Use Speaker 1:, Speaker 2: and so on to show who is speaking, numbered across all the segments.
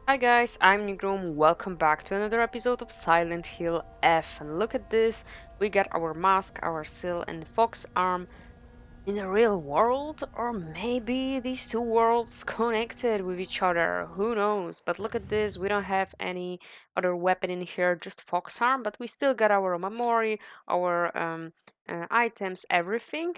Speaker 1: Hi guys, I'm Nighrum. Welcome back to another episode of Silent Hill F. And look at this, we got our mask, our seal, and fox arm in the real world, or maybe these two worlds connected with each other. Who knows? But look at this, we don't have any other weapon in here, just fox arm, but we still got our memory, our items, everything.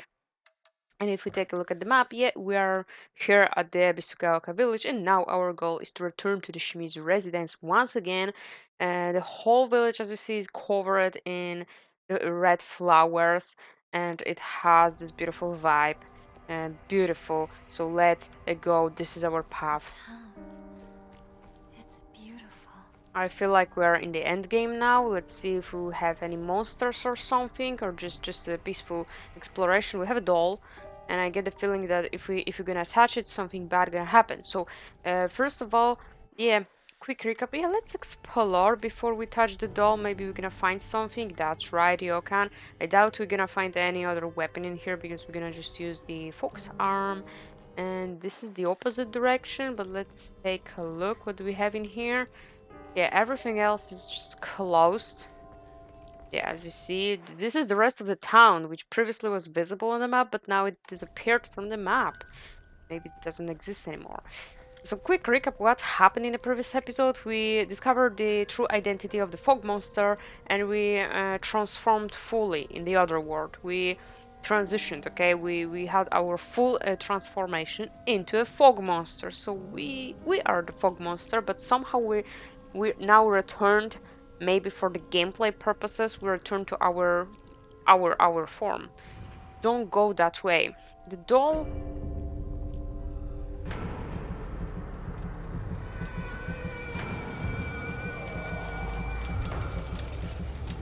Speaker 1: And if we take a look at the map, yeah, we are here at the Ebisugaoka village, and now our goal is to return to the Shimizu Residence once again. The whole village, as you see, is covered in the red flowers, and it has this beautiful vibe. And beautiful. So let's go. This is our path.
Speaker 2: Town. It's beautiful.
Speaker 1: I feel like we're in the end game now. Let's see if we have any monsters or something, or just a peaceful exploration. We have a doll, and I get the feeling that if we're gonna touch it, something bad gonna happen. So, first of all, yeah, quick recap. Yeah, let's explore before we touch the doll. Maybe we're gonna find something. That's right, Ryokan. I doubt we're gonna find any other weapon in here because we're gonna just use the fox arm. And this is the opposite direction, but let's take a look. What do we have in here? Yeah, everything else is just closed. Yeah, as you see, this is the rest of the town, which previously was visible on the map, but now it disappeared from the map. Maybe it doesn't exist anymore. So quick recap what happened in the previous episode. We discovered the true identity of the fog monster and we transformed fully in the other world. We transitioned, okay? We had our full transformation into a fog monster. So we are the fog monster, but somehow we now returned, maybe for the gameplay purposes, we returned to our form. Don't go that way. The doll.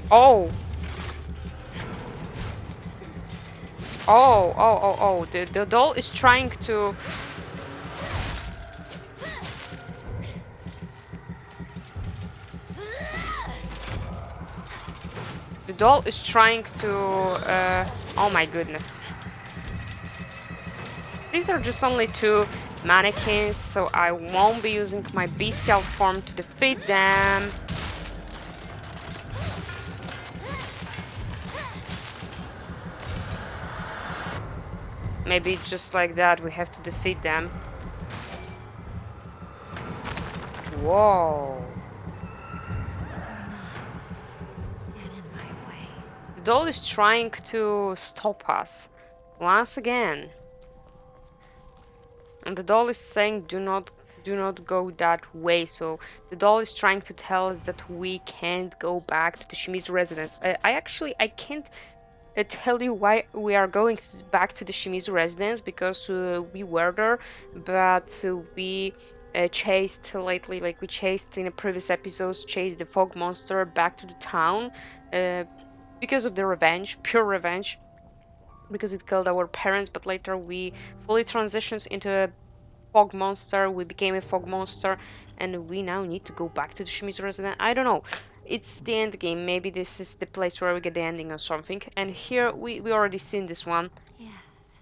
Speaker 1: Oh. Oh. The doll is trying to. The doll is trying to. Oh my goodness. These are just only two mannequins, so I won't be using my bestial form to defeat them. Maybe just like that we have to defeat them. Whoa. The doll is trying to stop us once again. And the doll is saying do not go that way. So the doll is trying to tell us that we can't go back to the Shimizu residence. I can't tell you why we are going back to the Shimizu residence, because we were there, but we chased lately, like we chased in the previous episodes, chased the fog monster back to the town uh, because of the revenge, pure revenge, because it killed our parents. But later we fully transitioned into a fog monster. We became a fog monster, and we now need to go back to the Shimizu residence. I don't know. It's the end game. Maybe this is the place where we get the ending or something. And here we already seen this one.
Speaker 2: Yes.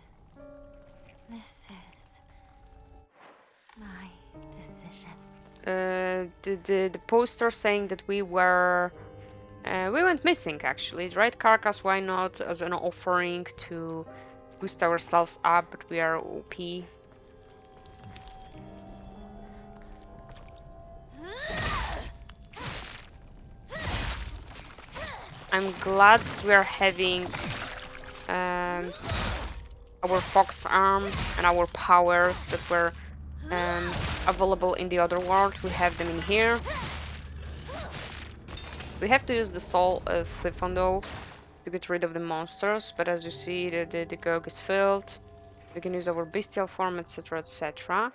Speaker 2: This is my decision.
Speaker 1: The poster saying that we went missing, actually. Right carcass, why not, as an offering to boost ourselves up, but we are OP. I'm glad we are having our fox arm and our powers that were available in the other world. We have them in here. We have to use the soul siphon though to get rid of the monsters, but as you see, the gog is filled. We can use our bestial form, etc, etc.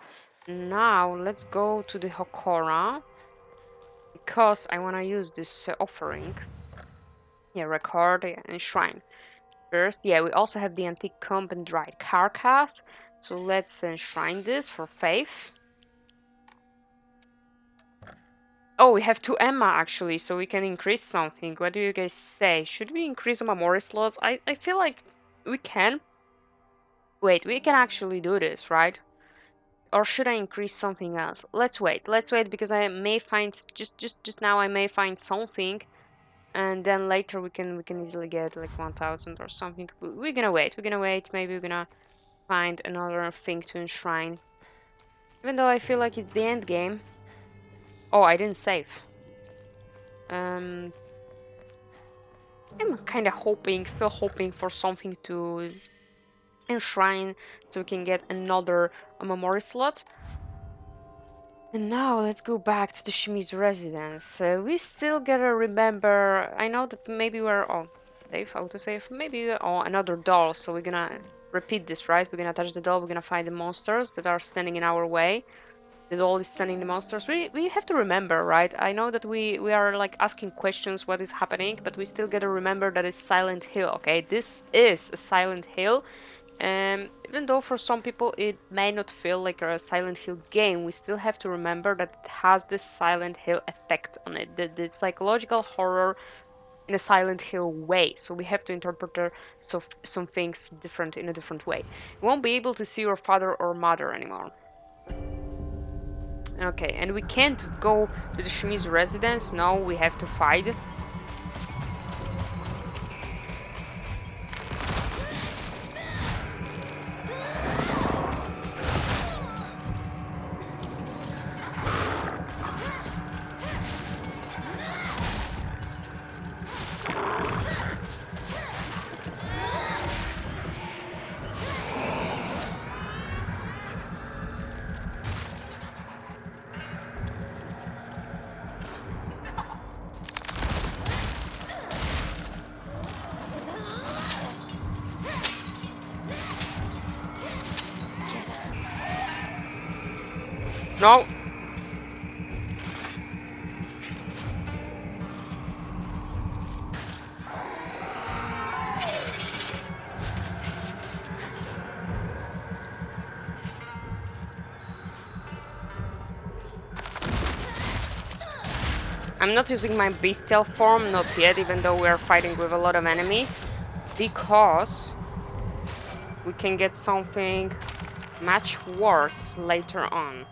Speaker 1: Now let's go to the Hokora, because I want to use this offering. Yeah, record and shrine. First, yeah, we also have the antique comb and dried carcass. So let's enshrine this for faith. Oh, we have two Emma actually, so we can increase something. What do you guys say? Should we increase the memory slots? I feel like we can. Wait, we can actually do this, right? or should I increase something else? Let's wait. Let's wait because I may find just now I may find something, and then later we can easily get like 1000 or something. We're gonna wait. We're gonna wait. Maybe we're gonna find another thing to enshrine. Even though I feel like it's the end game. Oh, I didn't save. Um, I'm kind of hoping, still hoping for something to enshrine so we can get another memory slot. And now let's go back to the Shimizu Residence. We still gotta remember. I know that maybe we're save autosave. Maybe another doll. So we're gonna repeat this, right? We're gonna touch the doll. We're gonna find the monsters that are standing in our way. The doll is sending the monsters. We have to remember, right? I know that we are like asking questions, what is happening, but we still gotta remember that it's Silent Hill. Okay, this is a Silent Hill. Even though for some people it may not feel like a Silent Hill game, we still have to remember that it has this Silent Hill effect on it, the psychological horror in a Silent Hill way. So we have to interpret some things different in a different way. You won't be able to see your father or mother anymore. Okay, and we can't go to the Shimizu residence. No, we have to fight. No! I'm not using my bestial form, not yet, even though we are fighting with a lot of enemies, because we can get something much worse later on.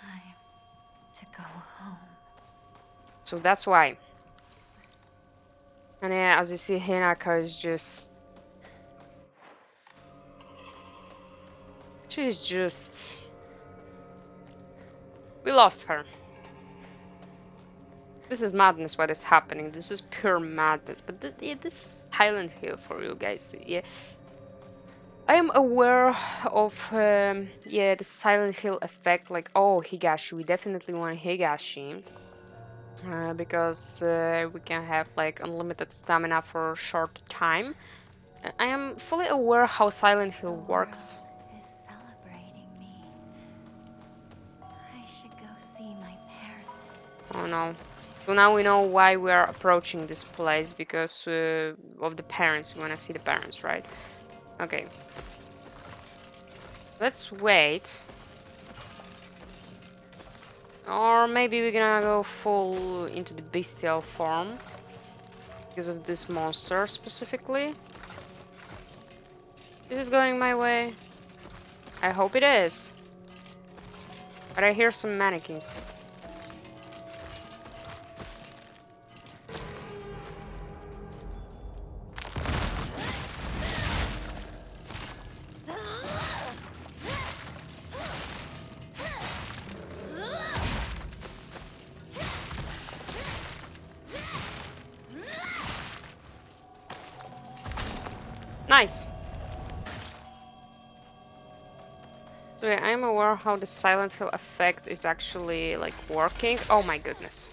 Speaker 2: Time to go home.
Speaker 1: So that's why. And yeah, as you see, Hinako is just... She's just... We lost her. This is madness what is happening. This is pure madness. But yeah, this is Silent Hill for you guys. Yeah, I am aware of yeah, the Silent Hill effect. Like, oh, Higashi, we definitely want Higashi. Because we can have like unlimited stamina for a short time. I am fully aware how Silent Hill works.
Speaker 2: Is celebrating me. I should go see my parents.
Speaker 1: Oh no. So now we know why we are approaching this place, because of the parents. We want to see the parents, right? Okay. Let's wait. Or maybe we're gonna go full into the bestial form. Because of this monster specifically. Is it going my way? I hope it is. But I hear some mannequins. Nice. So yeah, I'm aware how the Silent Hill effect is actually like working. Oh my goodness.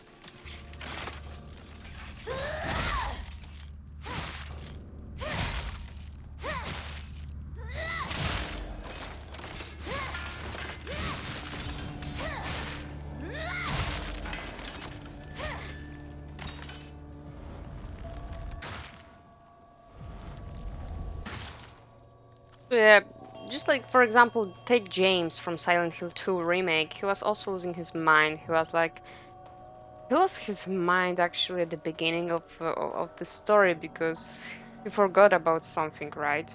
Speaker 1: So yeah, just like for example, take James from Silent Hill 2 Remake. He was also losing his mind. He lost his mind actually at the beginning of the story because he forgot about something, right?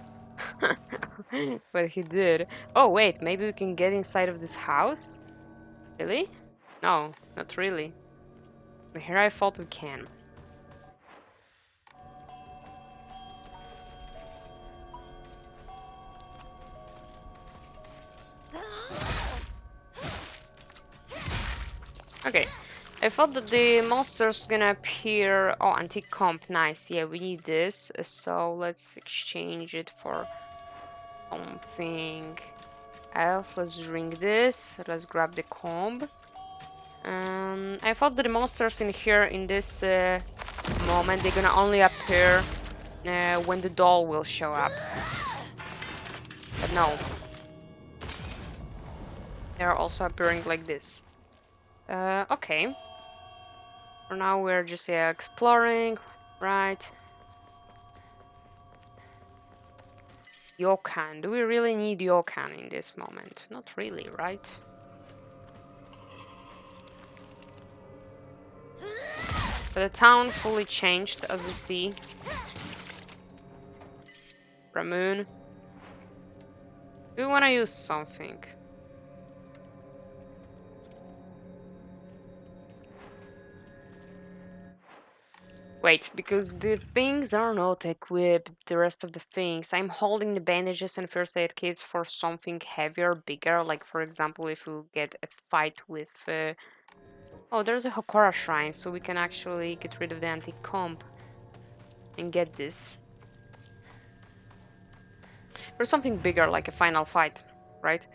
Speaker 1: But he did. Oh, wait, maybe we can get inside of this house? Really? No, not really. But here I thought we can. Okay. I thought that the monster's gonna appear. Oh, antique comp, nice. Yeah, we need this. So let's exchange it for something else. Let's drink this. Let's grab the comb. I thought that the monsters in here in this moment they're gonna only appear when the doll will show up. But no, they're also appearing like this. Okay. For now we're just exploring, right? Yokan. Do we really need Yokan in this moment? Not really, right? But the town fully changed, as you see. Ramoon. Do we want to use something? Wait, because the things are not equipped, the rest of the things. I'm holding the bandages and first aid kits for something heavier, bigger, like for example if we get a fight with... Oh, there's a Hokora shrine, so we can actually get rid of the antique comp and get this. For something bigger, like a final fight, right?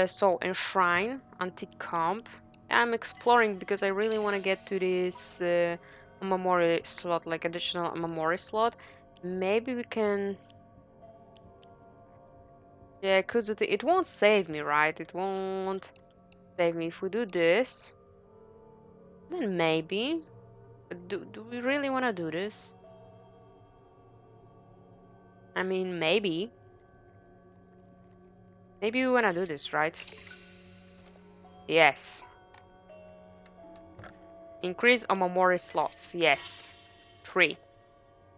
Speaker 1: So, enshrine, antique comp. I'm exploring because I really want to get to this... Mamori slot, like additional Mamori slot. Maybe we can... Yeah, because it won't save me, right? It won't save me if we do this. Then maybe. But do we really want to do this? I mean, maybe. Maybe we want to do this, right? Yes. Increase Omamori slots. Yes. 3.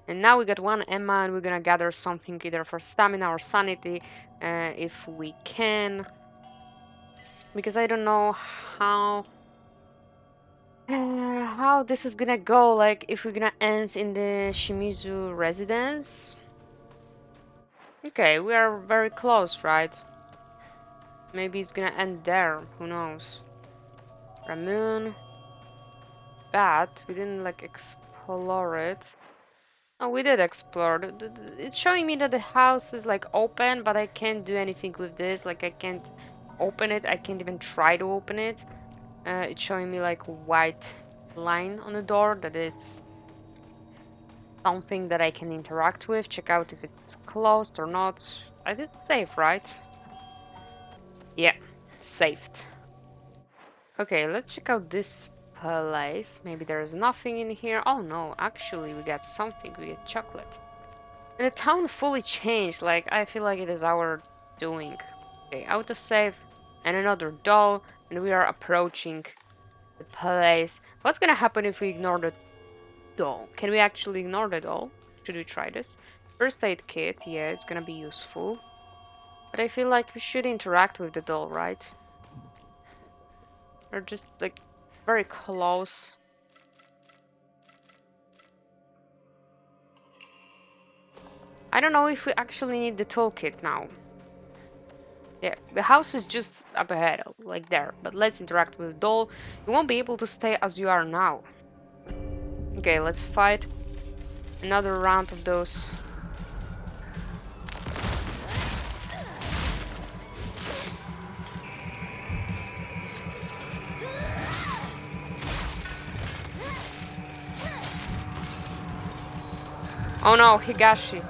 Speaker 1: And now we got 1 Emma and we're gonna gather something either for stamina or sanity if we can. Because I don't know how this is gonna go, like if we're gonna end in the Shimizu Residence. Okay, we are very close, right? Maybe it's gonna end there, who knows. Ramoon. But we didn't like explore it. Oh, we did explore. It's showing me that the house is like open, but I can't do anything with this. Like I can't open it. I can't even try to open it. It's showing me like a white line on the door that it's something that I can interact with. Check out if it's closed or not. I did save, right? Yeah, saved. Okay, let's check out this place. Maybe there's nothing in here. Oh no, actually we got something. We got chocolate. And the town fully changed. Like, I feel like it is our doing. Okay, autosave. And another doll. And we are approaching the place. What's gonna happen if we ignore the doll? Can we actually ignore the doll? Should we try this? First aid kit. Yeah, it's gonna be useful. But I feel like we should interact with the doll, right? Or just, like, very close. I don't know if we actually need the toolkit now. Yeah, the house is just up ahead, like there. But let's interact with the doll. You won't be able to stay as you are now. Okay, let's fight another round of those. Oh no, Higashi.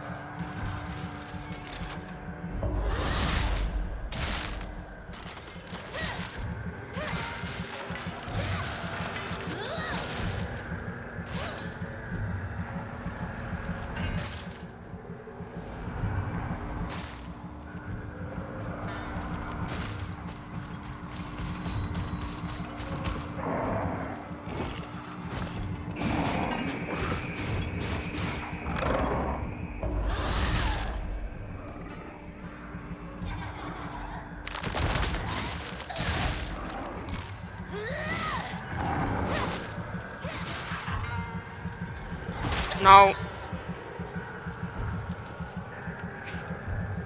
Speaker 1: No.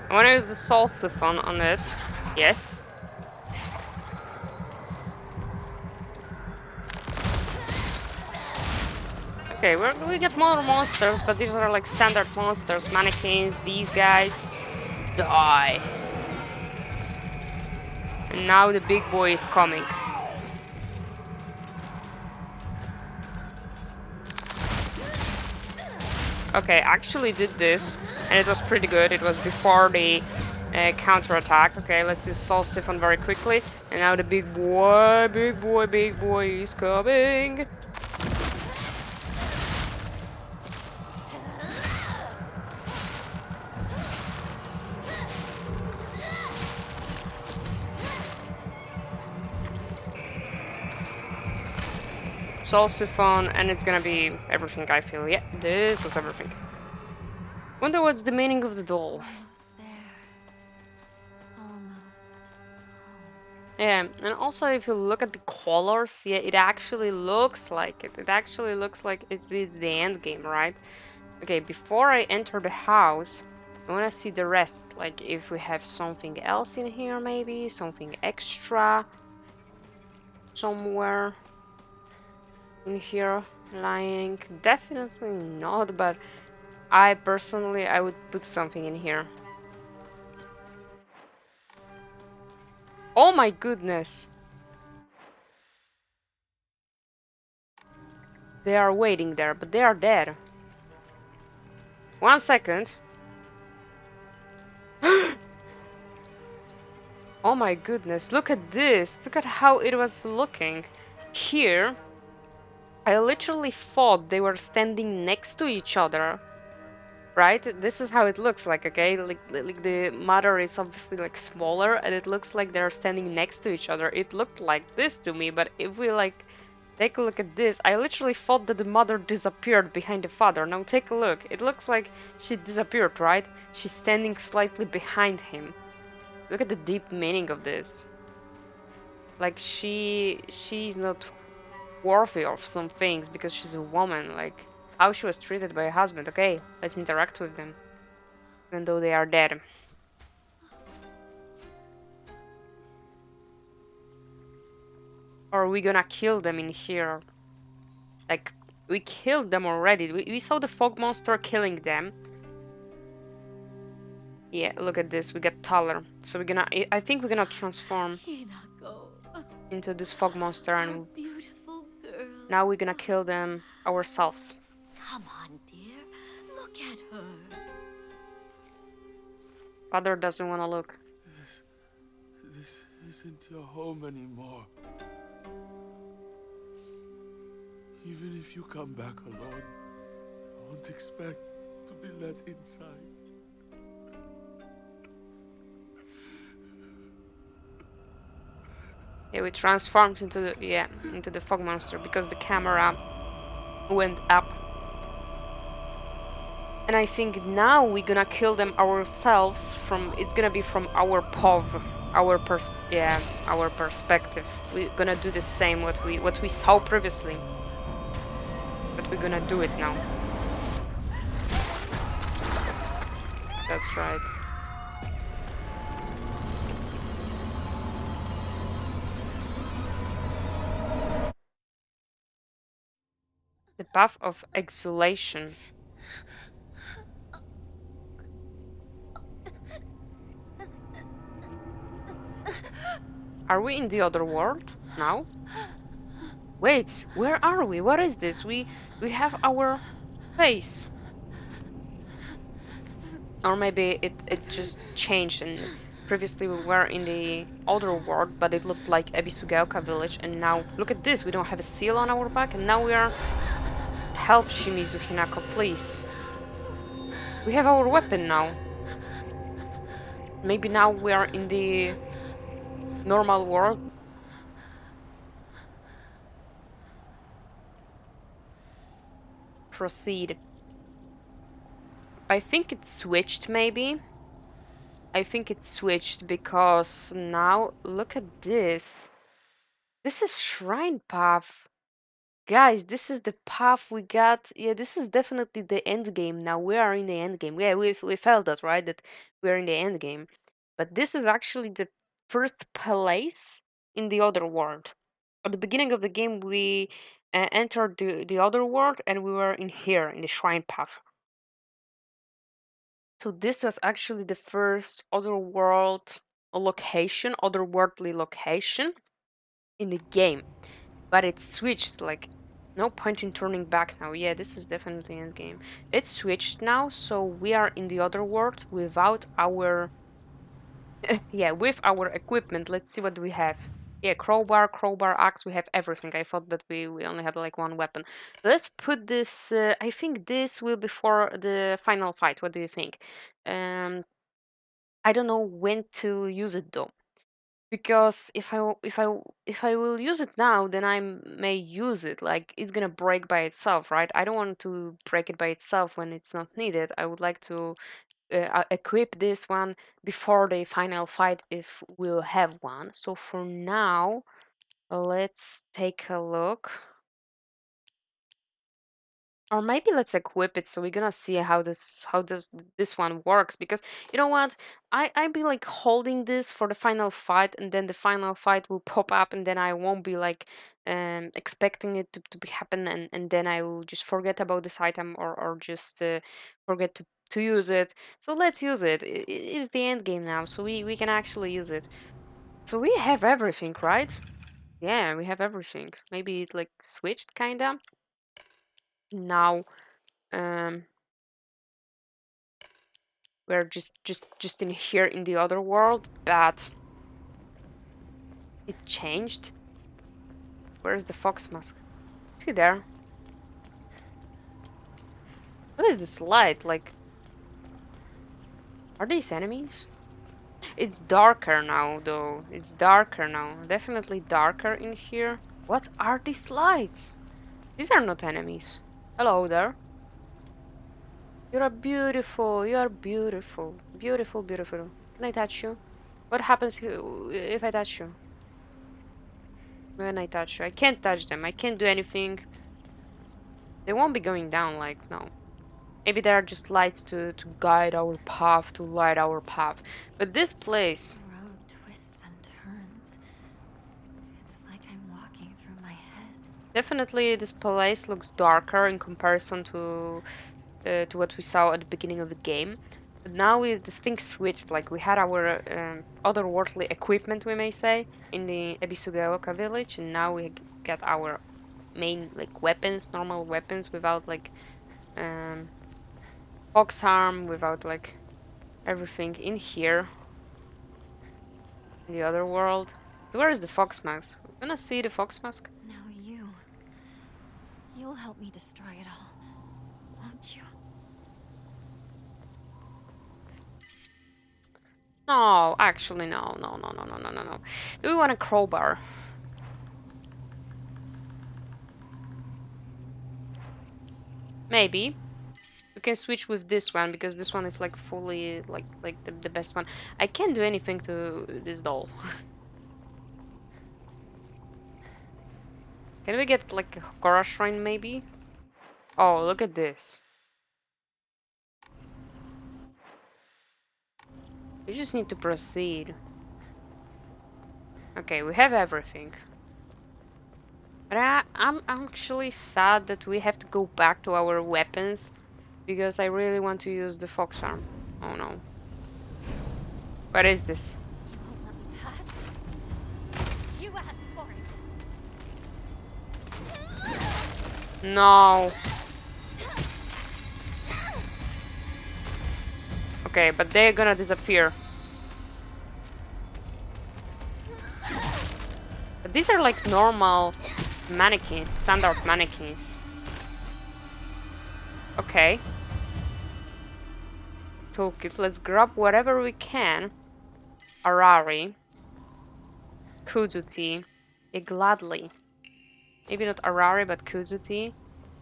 Speaker 1: I want to use the soul siphon on it. Yes. Okay, we get more monsters, but these are like standard monsters. Mannequins, these guys. Die. And now the big boy is coming. Okay, I actually did this, and it was pretty good. It was before the counter-attack. Okay, let's use Soul Siphon very quickly. And now the big boy is coming. Soul Siphon, and it's gonna be everything, I feel. Yeah, this was everything. Wonder what's the meaning of the doll.
Speaker 2: Almost there. Almost home.
Speaker 1: Yeah, and also if you look at the colors, yeah, it actually looks like it. It actually looks like it's the end game, right? Okay, before I enter the house, I wanna see the rest. Like if we have something else in here, maybe something extra somewhere in here lying. Definitely not, but I personally I would put something in here. Oh my goodness! They are waiting there, but they are dead. 1 second. Oh my goodness, look at this. Look at how it was looking. Here, I literally thought they were standing next to each other. Right? This is how it looks like, okay? Like the mother is obviously like smaller and it looks like they're standing next to each other. It looked like this to me, but if we like take a look at this, I literally thought that the mother disappeared behind the father. Now take a look. It looks like she disappeared, right? She's standing slightly behind him. Look at the deep meaning of this. Like she's not worthy of some things because she's a woman, like how she was treated by a husband. Okay, let's interact with them. Even though they are dead. Or are we gonna kill them in here? Like, we killed them already. We saw the fog monster killing them. Yeah, look at this. We get taller. So we're gonna... I think we're gonna transform
Speaker 2: Hinako,
Speaker 1: into this fog monster
Speaker 2: our
Speaker 1: and
Speaker 2: beautiful girl.
Speaker 1: now we're gonna kill them ourselves.
Speaker 2: Come on, dear. Look at her.
Speaker 1: Father doesn't wanna look.
Speaker 3: This isn't your home anymore. Even if you come back alone, I won't expect to be let inside.
Speaker 1: Yeah, we transformed into the fog monster because the camera went up. And I think now we're gonna kill them ourselves from, it's gonna be from our POV, our perspective. We're gonna do the same what we saw previously. But we're gonna do it now. That's right. The path of exhalation. Are we in the other world now? Wait, where are we? What is this? We have our face. Or maybe it just changed and previously we were in the older world, but it looked like Ebisugaoka village, and now look at this, we don't have a seal on our back, and now we are... Help, Shimizu Hinako, please. We have our weapon now. Maybe now we are in the normal world. Proceed. I think it switched, maybe. I think it switched because now look at this. This is shrine path. Guys, this is the path we got. Yeah, this is definitely the end game. Now we are in the end game. Yeah, we felt that, right? That we're in the end game. But this is actually the first place in the other world. At the beginning of the game, we entered the other world, and we were in here in the shrine path. So this was actually the first otherworld location, otherworldly location in the game. But it switched, like no point in turning back now. Yeah, this is definitely end game. It switched now, so we are in the other world without our yeah, with our equipment. Let's see what we have. Yeah, crowbar, axe, we have everything. I thought that we only had like one weapon. Let's put this I think this will be for the final fight. What do you think? I don't know when to use it though, because if I will use it now, then I may use it like it's gonna break by itself, right? I don't want to break it by itself when it's not needed. I would like to equip this one before the final fight if we'll have one. So for now, let's take a look. Or maybe let's equip it so we're gonna see how does this one works, because you know what, I be like holding this for the final fight, and then the final fight will pop up, and then I won't be like expecting it to be happen, and then I will just forget about this item, or just forget to use it. So let's use it. It's the end game now, so we can actually use it. So we have everything, right? Yeah, we have everything. Maybe it like switched kinda now. um We're just in here in the other world, but it changed. Where's the fox mask? Is he there? What is this light? Like, are these enemies? It's darker now, though. It's darker now. Definitely darker in here. What are these lights? These are not enemies. Hello there. You are beautiful. You are beautiful. Beautiful, beautiful. Can I touch you? What happens if I touch you? When I touch you? I can't touch them. I can't do anything. They won't be going down, like, no. Maybe there are just lights to guide our path, to light our path. But this place,
Speaker 2: The road twists and turns. It's like I'm walking through my head.
Speaker 1: definitely this place looks darker in comparison to what we saw at the beginning of the game. But now this thing switched, like we had our otherworldly equipment, we may say, in the Ebisugaoka village, and now we get our main like weapons, normal weapons, without like um fox arm, without like everything in here in the other world. Where is the fox mask? We're gonna see the fox mask.
Speaker 2: Now you'll help me destroy it all, won't you?
Speaker 1: No, actually, no, no, no, no, no, no, no, no. Do we want a crowbar? Maybe. We can switch with this one because this one is like fully like the best one. I can't do anything to this doll. Can we get like a Korra shrine maybe? Oh, look at this. We just need to proceed. Okay, we have everything. But I'm actually sad that we have to go back to our weapons because I really want to use the fox arm. Oh no. What is this?
Speaker 2: You won't let me pass. You asked for it.
Speaker 1: No. Okay, but they're gonna disappear. But these are like normal mannequins, standard mannequins. Okay. Toolkit, let's grab whatever we can. Arari. Kuzuti. Gladly. Maybe not Arari, but Kuzuti.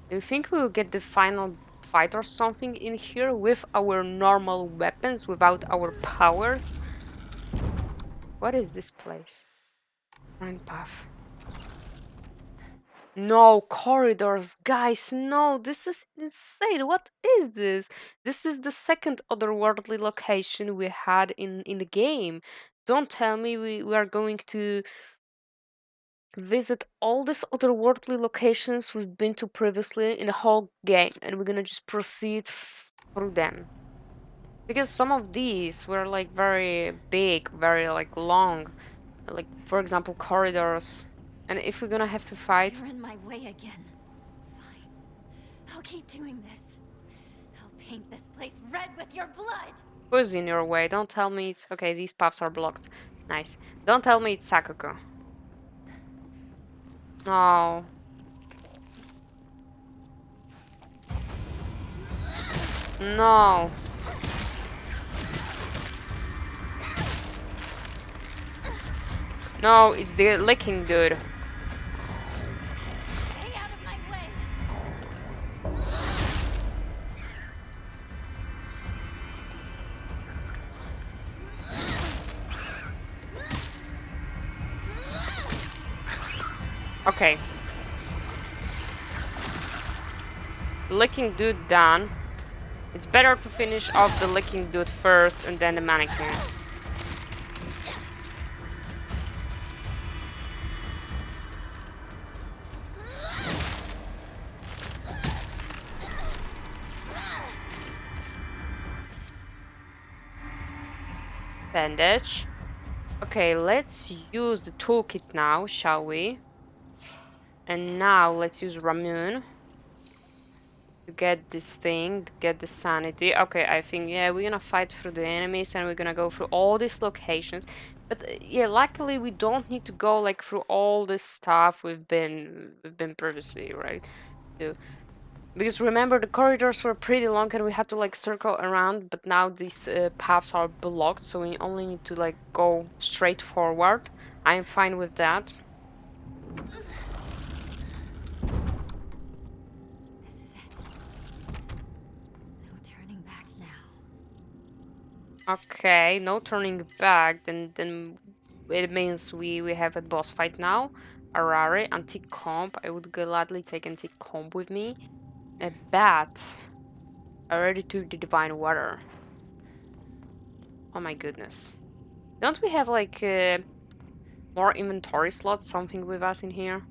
Speaker 1: Do you think we will get the final fight or something in here with our normal weapons, without our powers? What is this place? Run path. No corridors, guys. No, this is insane. What is this? This is the second otherworldly location we had in the game. Don't tell me we are going to visit all these otherworldly locations we've been to previously in the whole game, and we're gonna just proceed through them. Because some of these were like very big, very like long, like for example corridors. And if we're gonna have to fight,
Speaker 2: You're in my way again. Fine. I'll keep doing this. I'll paint this place red with your blood.
Speaker 1: who's in your way? Don't tell me it's okay. These paths are blocked. Nice. Don't tell me it's Sakuko. No. No. No, it's the licking dude.
Speaker 2: Stay out of my way.
Speaker 1: Okay. Licking dude done. It's better to finish off the licking dude first and then the mannequins. Bandage. Okay, let's use the toolkit now, shall we? And now let's use Ramune to get this thing, to get the sanity. Okay, I think, yeah, we're gonna fight through the enemies and we're gonna go through all these locations. But yeah, luckily we don't need to go like through all this stuff we've been previously, right? To, because remember the corridors were pretty long and we had to like circle around, but now these paths are blocked, so we only need to like go straight forward. I'm fine with that.
Speaker 2: This is it. No turning back now.
Speaker 1: Okay, no turning back. Then it means we have a boss fight now. Arare, antique comp. I would gladly take antique comp with me. A bat. I already took the divine water. Oh my goodness. Don't we have like more inventory slots? Something with us in here?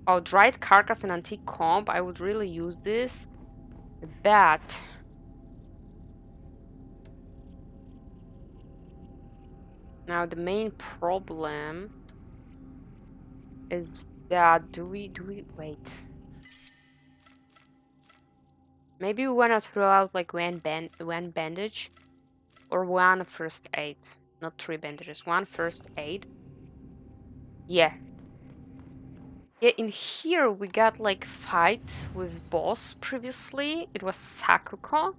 Speaker 1: Oh, dried carcass and antique comp. I would really use this. A bat. Now the main problem is that do we wait? Maybe we wanna throw out like one bandage or one first aid. Not three bandages, one first aid. Yeah. Yeah, in here we got like fight with boss previously. It was Sakuko.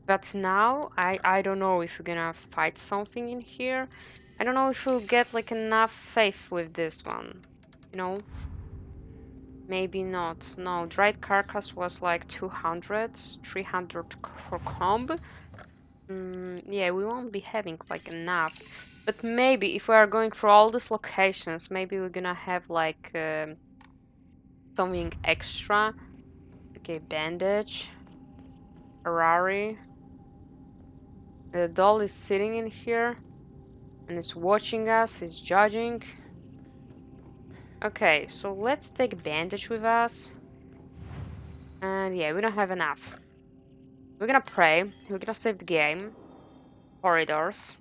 Speaker 1: But now I don't know if we're gonna fight something in here. I don't know if we'll get like enough faith with this one. You know? Maybe not. No, dried carcass was like 200, 300 for comb. Yeah, we won't be having like enough. But maybe if we are going for all these locations, maybe we're gonna have like something extra. Okay, bandage. Harari. The doll is sitting in here and it's watching us, it's judging. Okay, so let's take bandage with us. And yeah, we don't have enough. We're gonna pray. We're gonna save the game. Corridors.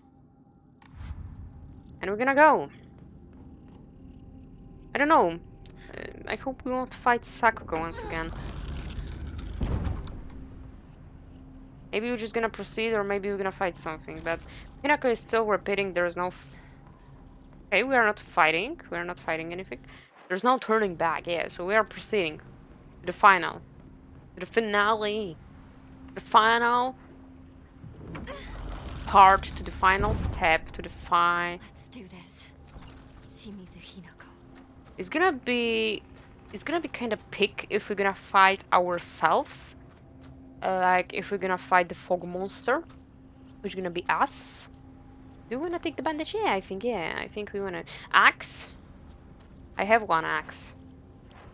Speaker 1: And we're gonna go. I don't know. I hope we won't fight Sakuko once again. Maybe we're just gonna proceed, or maybe we're gonna fight something. But Hinako is still repeating there's no... Okay, we are not fighting. We are not fighting anything. There's no turning back, yeah. So we are proceeding to the final. To the finale. The final part, to the final step, to the
Speaker 2: Let's do this. Shimizu Hinako.
Speaker 1: It's gonna be kind of pick if we're gonna fight ourselves, like if we're gonna fight the fog monster, which is gonna be us. Do we wanna take the bandage? Yeah, I think we wanna axe. I have one axe.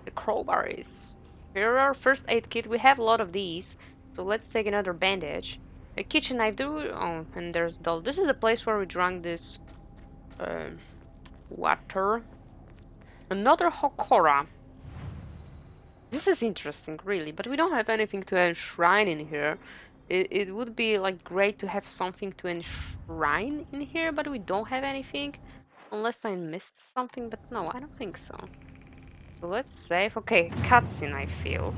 Speaker 1: The crowbar is superior. First aid kit. We have a lot of these. So let's take another bandage. A kitchen knife. Oh, and there's doll. This is a place where we drank this uh, water. Another Hokora. This is interesting, really, but we don't have anything to enshrine in here. It would be like great to have something to enshrine in here, but we don't have anything. Unless I missed something, but no, I don't think so. So let's save. Okay, cutscene, I feel.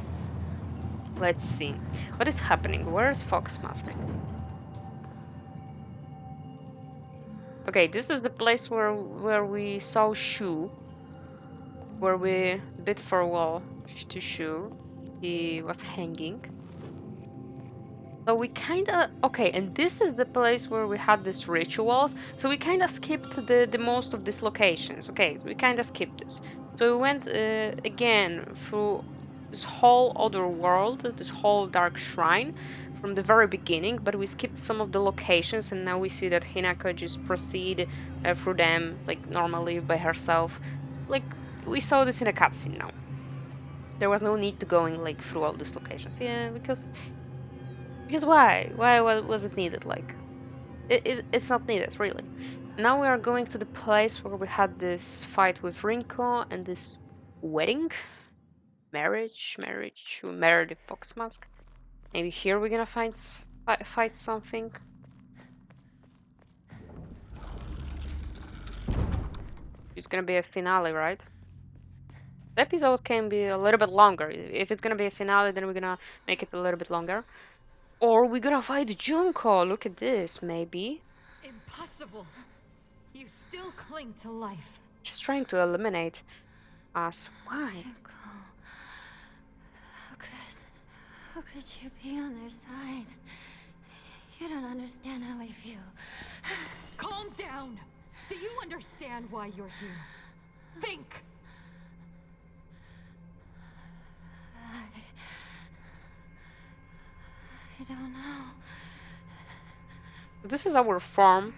Speaker 1: Let's see. What is happening? Where's Fox Mask? Okay, this is the place where we saw Shu. Where we bit for a wall to Shu. He was hanging. So we kinda okay, and this is the place where we had these rituals. So we kinda skipped the most of these locations. Okay, we kinda skipped this. So we went again through this whole other world, this whole dark shrine from the very beginning, but we skipped some of the locations, and now we see that Hinako just proceed through them like normally by herself. Like we saw this in a cutscene now. There was no need to going like through all these locations. Yeah, because why? Why was it needed? Like, it's not needed, really. Now we are going to the place where we had this fight with Rinko and this wedding, marriage, we married the Fox Mask. Maybe here we're gonna fight something. It's gonna be a finale, right? The episode can be a little bit longer. If it's gonna be a finale, then we're gonna make it a little bit longer. Or we're gonna fight Junko. Look at this, maybe.
Speaker 2: Impossible. You still cling to life.
Speaker 1: She's trying to eliminate us. Why?
Speaker 2: Junko. How could you be on their side? You don't understand how I feel. Calm down. Do you understand why you're here? Think. I don't know.
Speaker 1: This is our farm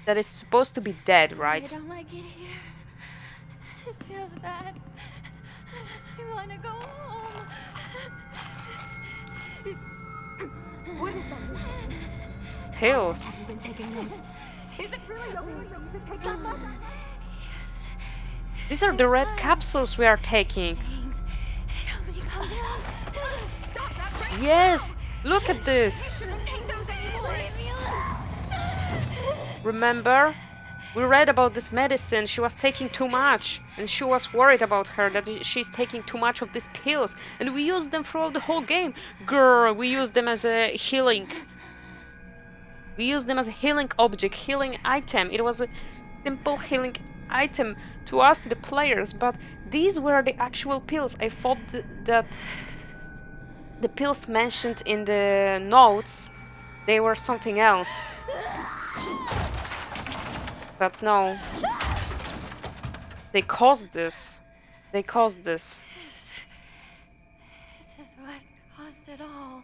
Speaker 1: that is supposed to be dead, right?
Speaker 2: I don't like it here. It feels bad. I want to go home. What is that?
Speaker 1: Pills.
Speaker 2: Have you been taking those? Is it really okay for you to take them? Yes.
Speaker 1: These are the red capsules we are taking.
Speaker 2: Help me calm down. Stop that right
Speaker 1: Yes! Look at this!
Speaker 2: now. Take those anymore. Leave me alone.
Speaker 1: Remember? We read about this medicine. She was taking too much. And she was worried about her that she's taking too much of these pills. And we used them throughout the whole game. Girl, we used them as a healing. We used them as a healing object, healing item. It was a simple healing item to us, the players, but these were the actual pills. I thought that the pills mentioned in the notes, they were something else. But no. They caused this. They caused this.
Speaker 2: This is what caused it all.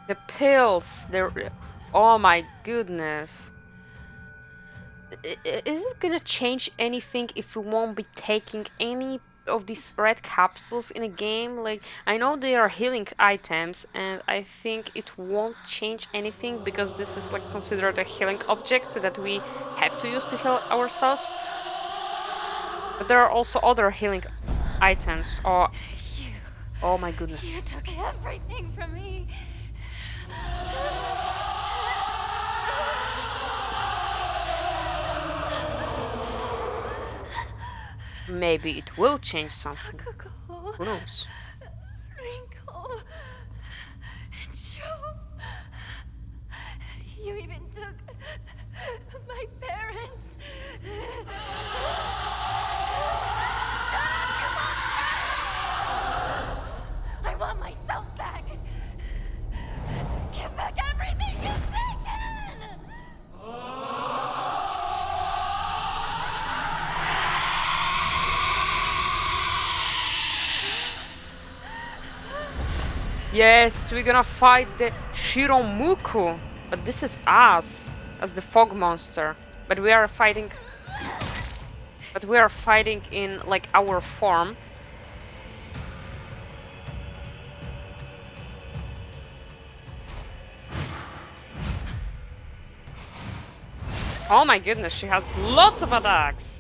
Speaker 1: The pills, they're... Oh my goodness. Is it gonna change anything if we won't be taking any of these red capsules in a game? Like, I know they are healing items, and I think it won't change anything because this is like considered a healing object that we have to use to heal ourselves. But there are also other healing items. Oh my goodness.
Speaker 2: You took everything from me.
Speaker 1: Maybe it will change something.
Speaker 2: Sakuko,
Speaker 1: Who knows?
Speaker 2: Rinko, and Sho. You even took my parents. Shut up, you monster! I want myself back. Give back everything you've taken!
Speaker 1: Yes, we're gonna fight the Shiromuku. But this is us as the fog monster. But we are fighting. But we are fighting in like our form. Oh my goodness, she has lots of attacks.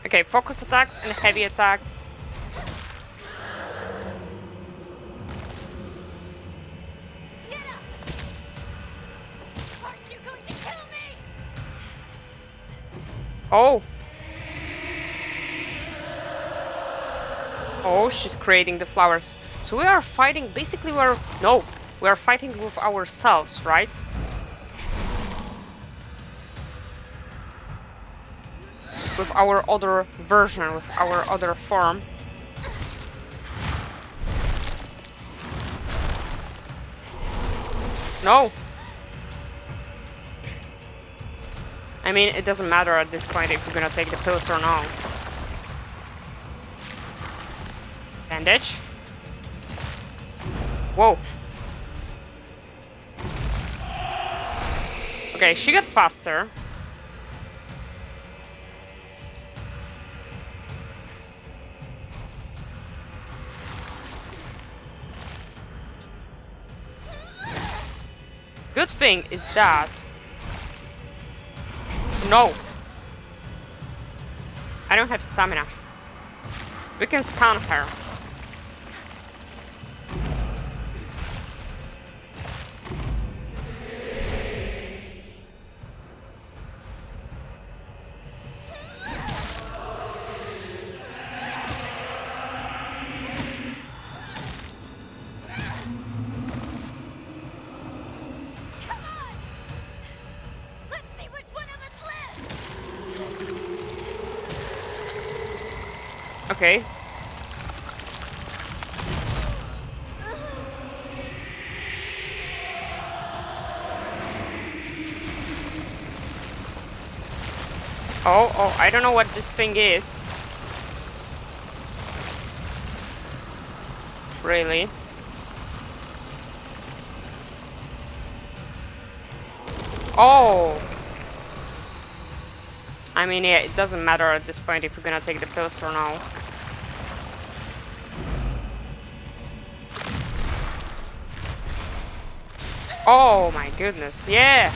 Speaker 1: Okay, focus attacks and heavy attacks.
Speaker 2: Get up! Aren't you going to kill me?
Speaker 1: Oh. Oh, she's creating the flowers. So we are fighting, basically we are fighting with ourselves, right? With our other version, with our other form. No! I mean, it doesn't matter at this point if we're gonna take the pills or not. Bandage. Whoa. Okay, she got faster. Good thing is that... No! I don't have stamina. We can stun her. Okay. Oh, I don't know what this thing is. Really? Oh! I mean, yeah, it doesn't matter at this point if we're gonna take the pills or no. Oh my goodness, yeah!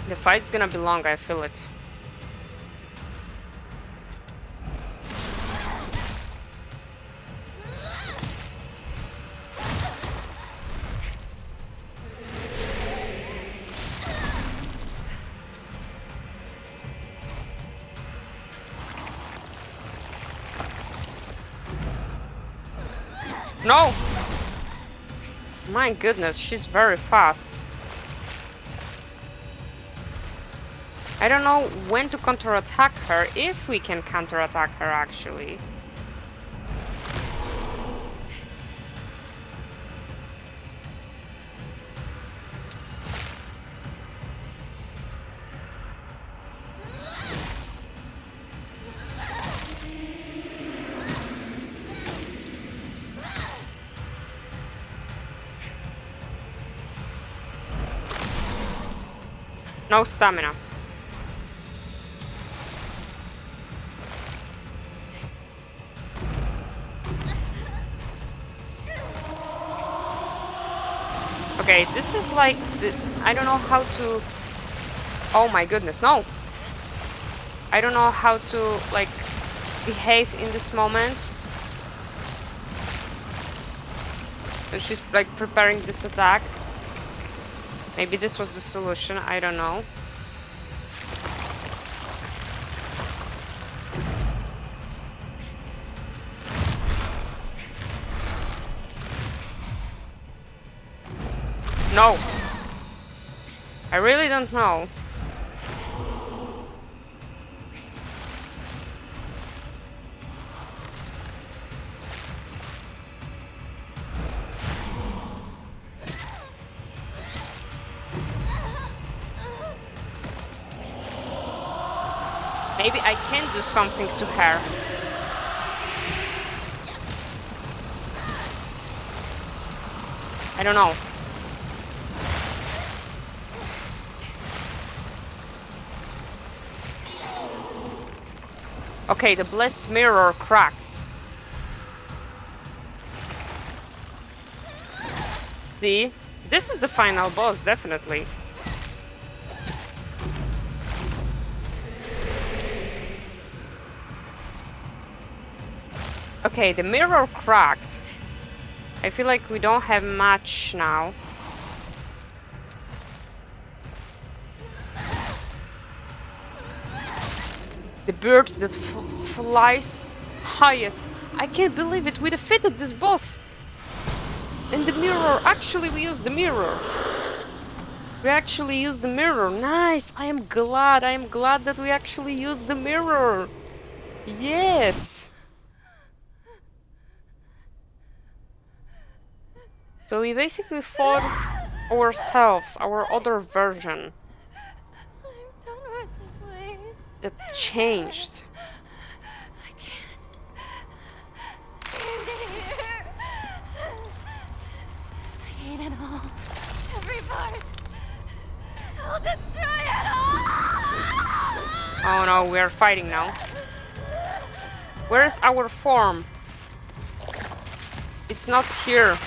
Speaker 1: The fight's gonna be long, I feel it. No! My goodness, she's very fast. I don't know when to counterattack her, if we can counterattack her actually. No stamina. Okay, this is like, I don't know how to... Oh my goodness, no! I don't know how to, like, behave in this moment. So she's, like, preparing this attack. Maybe this was the solution, I don't know. No. I really don't know. Maybe I can do something to her. I don't know. Okay, the blessed mirror cracked. See? This is the final boss, definitely. Okay, the mirror cracked. I feel like we don't have much now. The bird that flies highest. I can't believe it. We defeated this boss. And the mirror. Actually, we used the mirror. We actually used the mirror. Nice. I am glad. I am glad that we actually used the mirror. Yes. So we basically fought ourselves, our other version.
Speaker 2: I'm done with this place.
Speaker 1: That changed.
Speaker 2: I can't stand it here. I hate it all. Every part. I'll destroy it all.
Speaker 1: Oh no, we are fighting now. Where's our form? It's not here.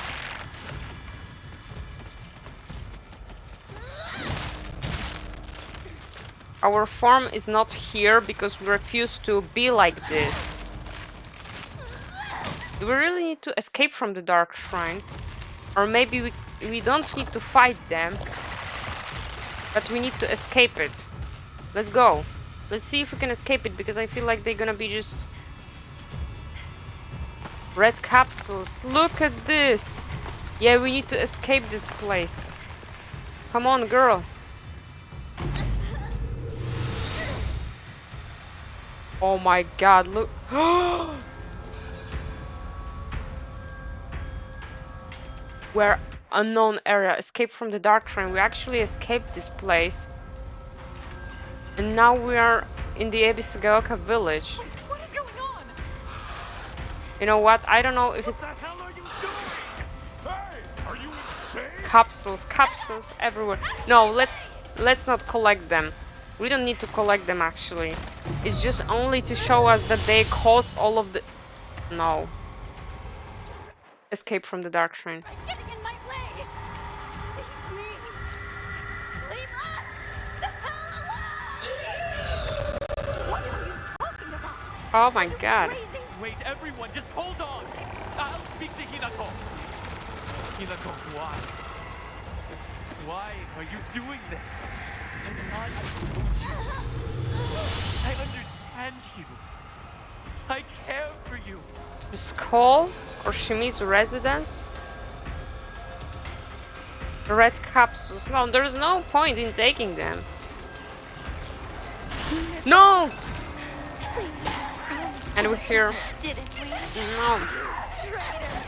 Speaker 1: Our form is not here because we refuse to be like this. Do we really need to escape from the Dark Shrine? Or maybe we don't need to fight them, but we need to escape it. Let's go. Let's see if we can escape it, because I feel like they're gonna be just red capsules. Look at this! Yeah, we need to escape this place. Come on, girl. Oh my god, look. We're unknown area. Escape from the Dark Shrine. We actually escaped this place. And now we are in the Ebisugaoka village.
Speaker 2: What is going on?
Speaker 1: You know what? I don't know if it's
Speaker 3: What the hell are you doing? Hey, are you insane?
Speaker 1: capsules everywhere. No, let's not collect them. We don't need to collect them actually. It's just only to show us that they caused all of the... No. Escape from the Dark Shrine.
Speaker 2: It's getting in my way. Leave me. Leave us the hell alone. What are you talking about?
Speaker 1: Oh my god.
Speaker 2: Crazy.
Speaker 4: Wait, everyone, just hold on. I'll speak to Hinako. Hinako, why? Why are you doing this? I understand you. I care for you.
Speaker 1: The skull or Shimizu Residence? The red capsules. No, there's no point in taking them. No! And we're here.
Speaker 2: Didn't we?
Speaker 1: No.
Speaker 2: Traitor.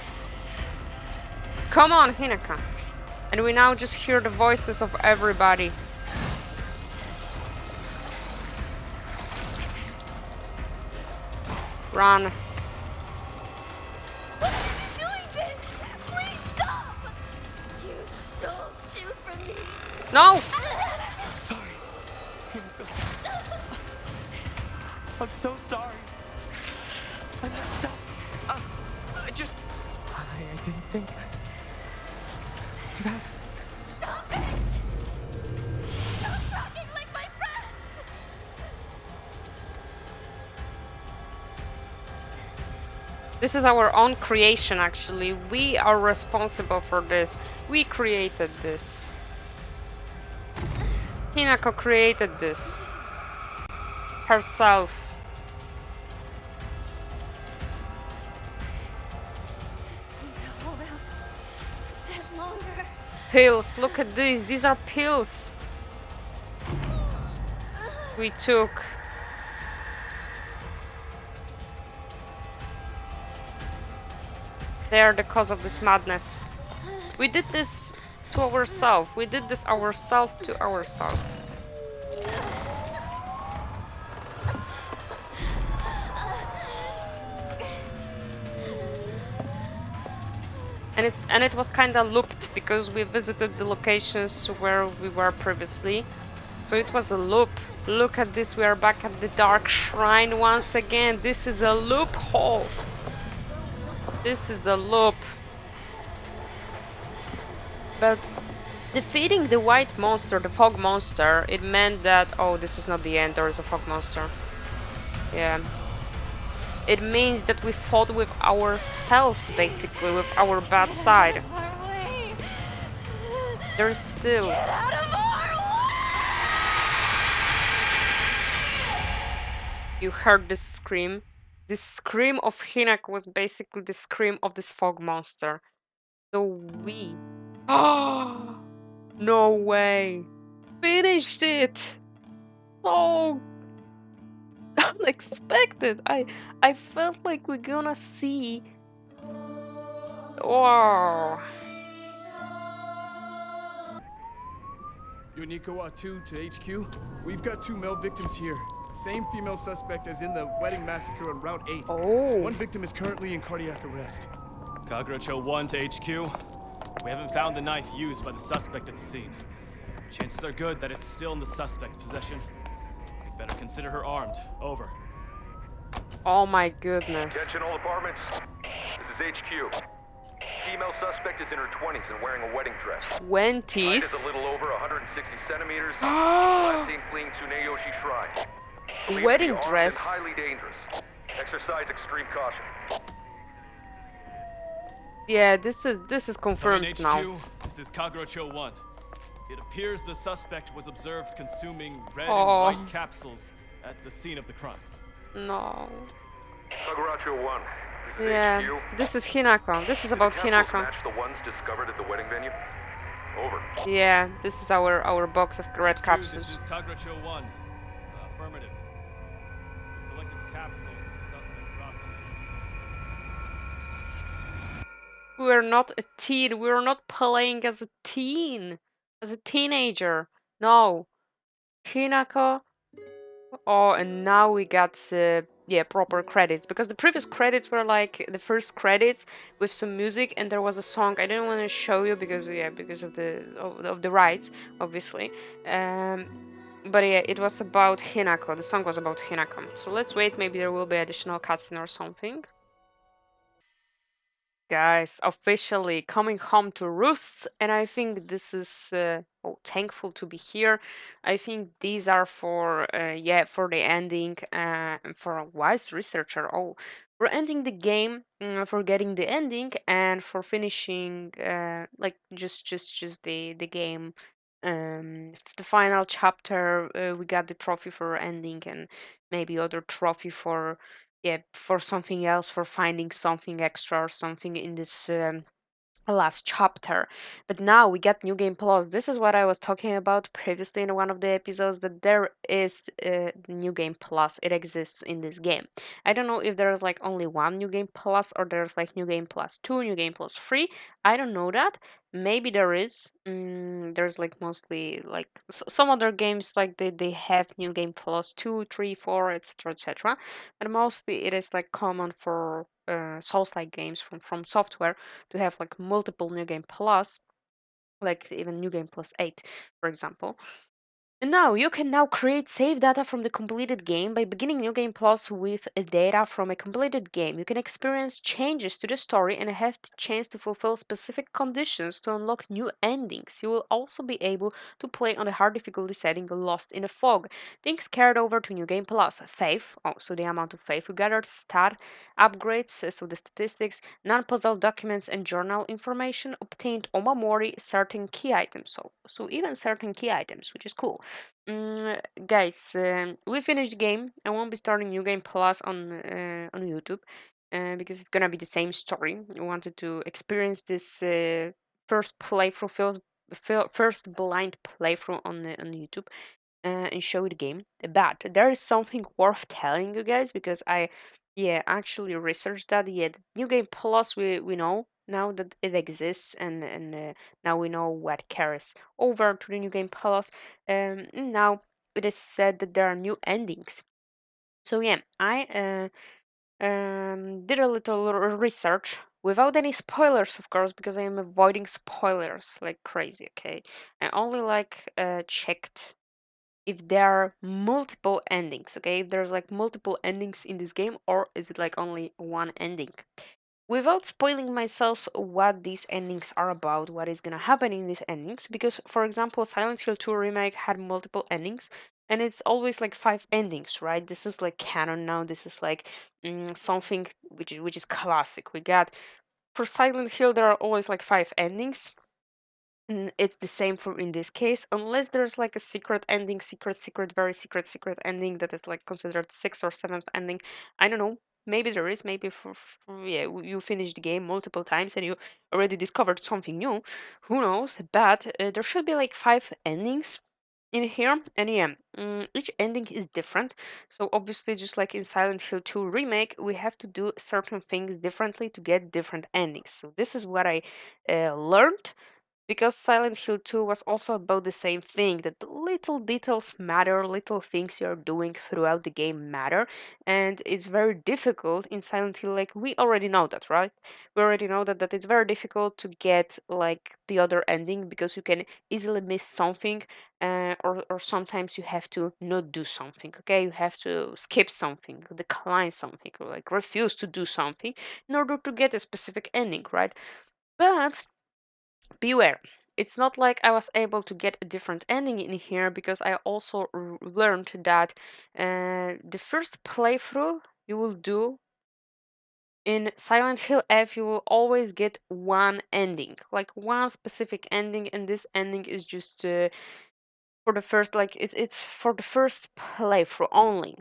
Speaker 1: Come on, Hinaka. And we now just hear the voices of everybody. Run.
Speaker 2: Why are you doing this? Please stop. You stole Sue from me.
Speaker 1: No!
Speaker 4: Sorry. Hinako. I'm so sorry. I messed up. I didn't think that.
Speaker 2: Stop it. Stop talking like my friend.
Speaker 1: This is our own creation, actually. We are responsible for this. We created this. Hinako created this. Herself.
Speaker 2: Just need to hold out a bit longer.
Speaker 1: Pills. Look at these. These are pills we took. They are the cause of this madness. We did this to ourselves. We did this ourselves to ourselves. And it was kind of looped because we visited the locations where we were previously. So it was a loop. Look at this, we are back at the dark shrine once again. This is a loophole. This is the loop. But defeating the white monster, the fog monster, it meant that, oh, this is not the end, there is a fog monster. Yeah. It means that we fought with ourselves, basically, with our bad side. There's still...
Speaker 2: Get out of our way!
Speaker 1: You heard this scream. The scream of Hinako was basically the scream of this fog monster. So we... Oh! No way! Finished it! So unexpected! I felt like we're gonna see... Wow!
Speaker 5: Yonikawa 2 to HQ. We've got 2 male victims here. Same female suspect as in the wedding massacre on Route 8.
Speaker 1: Oh!
Speaker 5: One victim is currently in cardiac arrest.
Speaker 6: Kagerocho 1 to HQ. We haven't found the knife used by the suspect at the scene. Chances are good that it's still in the suspect's possession. We'd better consider her armed. Over.
Speaker 1: Oh my goodness.
Speaker 7: Attention all departments. This is HQ. Female suspect is in her 20s and wearing a wedding dress.
Speaker 1: 20s?
Speaker 7: Height is a little over 160 centimeters. Last seen fleeing Tsuneyoshi Shrine. Believed to
Speaker 1: Wedding
Speaker 7: be armed
Speaker 1: dress?
Speaker 7: and highly dangerous. Exercise extreme caution.
Speaker 1: Yeah, this is confirmed
Speaker 6: HQ,
Speaker 1: now.
Speaker 6: this is Kagerocho 1. It appears the suspect was observed consuming red
Speaker 1: Oh.
Speaker 6: and white capsules at the scene of the crime.
Speaker 1: No.
Speaker 7: Kaguracho 1. This is
Speaker 1: Yeah,
Speaker 7: HQ.
Speaker 1: this is Hinako. This is
Speaker 7: Did
Speaker 1: about
Speaker 7: the capsules
Speaker 1: Hinako.
Speaker 7: match the ones discovered at the wedding venue? Over.
Speaker 1: Yeah, this is our box of red
Speaker 6: HQ,
Speaker 1: capsules.
Speaker 6: This is Kagerocho 1. Affirmative. We've collected the capsules that the suspect brought to you.
Speaker 1: We're not a teen. We're not playing as a teen. As a teenager. No. Hinako. Oh, and now we got yeah, proper credits, because the previous credits were like the first credits with some music, and there was a song I didn't want to show you because because of the rights, obviously. But yeah, it was about Hinako. The song was about Hinako. So let's wait. Maybe there will be additional cutscene or something. Guys, officially coming home to roost, and I think this is oh, thankful to be here. I think these are for yeah, for the ending, for a wise researcher. Oh, for ending the game, for getting the ending, and for finishing like just the game. The final chapter, we got the trophy for ending, and maybe other trophy for yeah, for something else, for finding something extra or something in this last chapter. But now we get New Game Plus. This is what I was talking about previously in one of the episodes, that there is New Game Plus. It exists in this game. I don't know if there's like only one New Game Plus or there's like New Game Plus 2, New Game Plus 3. I don't know that. Maybe there is. There's like mostly like some other games like they have New Game Plus 2, 3, 4, etc. etc. But mostly it is like common for Souls-like games from software to have like multiple New Game Plus, like even New Game Plus 8, for example. And now you can now create save data from the completed game by beginning New Game Plus with data from a completed game. You can experience changes to the story and have the chance to fulfill specific conditions to unlock new endings. You will also be able to play on the hard difficulty setting Lost in the Fog. Things carried over to New Game Plus. Faith, oh, so the amount of faith you gathered, stat upgrades, so the statistics, non-puzzle documents and journal information, obtained Omamori, certain key items. So even certain key items, which is cool. Guys, we finished the game. I won't be starting New Game Plus on YouTube because it's gonna be the same story. I wanted to experience this first playthrough first blind playthrough on YouTube and show the game. But there is something worth telling you guys because I, yeah, actually researched that. Yeah, the New Game Plus we know now that it exists and now we know what carries over to the New Game Plus. Now it is said that there are new endings. So yeah, I did a little research without any spoilers, of course, because I am avoiding spoilers like crazy. Okay, I only like checked if there are multiple endings, okay? If there's like multiple endings in this game, or is it like only one ending? Without spoiling myself what these endings are about, what is gonna happen in these endings, because for example, Silent Hill 2 Remake had multiple endings, and it's always like 5 endings, right? This is like canon now. This is like something which is classic. We got for Silent Hill there are always like 5 endings. It's the same for in this case, unless there's like a secret ending, secret, very secret ending that is like considered sixth or seventh ending. I don't know. Maybe there is. Maybe yeah, you finished the game multiple times and you already discovered something new. Who knows? But there should be like 5 endings in here, and yeah, each ending is different. So obviously, just like in Silent Hill 2 Remake, we have to do certain things differently to get different endings. So this is what I learned because Silent Hill 2 was also about the same thing that the little details matter, little things you're doing throughout the game matter, and it's very difficult in Silent Hill. Like, we already know that, right? We already know that it's very difficult to get like the other ending because you can easily miss something, or sometimes you have to not do something, okay? You have to skip something, decline something, or like refuse to do something in order to get a specific ending, right? But beware, it's not like I was able to get a different ending in here because I also learned that the first playthrough you will do in Silent Hill F, you will always get one ending, like one specific ending, and this ending is just for the first, like it's for the first playthrough only.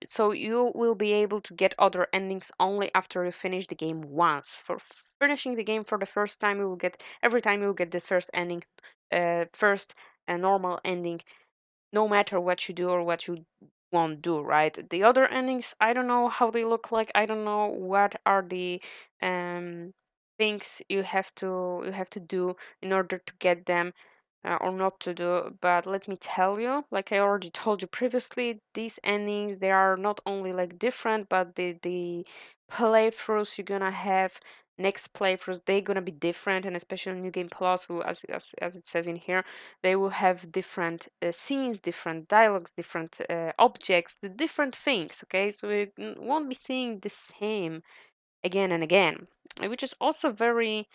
Speaker 1: So you will be able to get other endings only after you finish the game once. For finishing the game for the first time, you will get every time you will get the first ending, first a normal ending, no matter what you do or what you won't do, right? The other endings, I don't know how they look like. I don't know what are the um things you have to do in order to get them or not to do. But let me tell you, like I already told you previously, these endings they are not only like different, but the playthroughs you're gonna have next playthroughs they're gonna be different, and especially in New Game Plus, who as it says in here, they will have different scenes, different dialogues, different objects, the different things. Okay, so you won't be seeing the same again and again, which is also very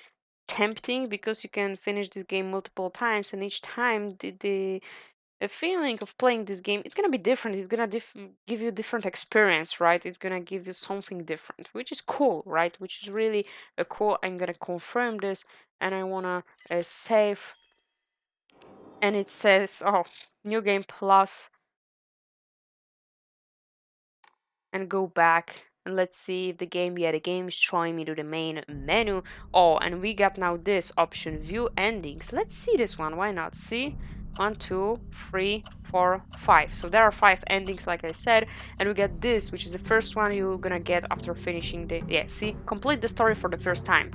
Speaker 1: tempting because you can finish this game multiple times, and each time the feeling of playing this game it's gonna be different. It's gonna give you different experience, right? It's gonna give you something different, which is cool, right? Which is really cool. I'm gonna confirm this, and I wanna save, and it says, oh, New Game Plus, and go back and let's see if the game, yeah, the game is showing me to the main menu. Oh, and we got now this option, view endings. Let's see this one, why not? See, 1 2 3 4 5. So there are 5 endings, like I said, and we get this, which is the first one you're gonna get after finishing the, yeah, see, complete the story for the first time.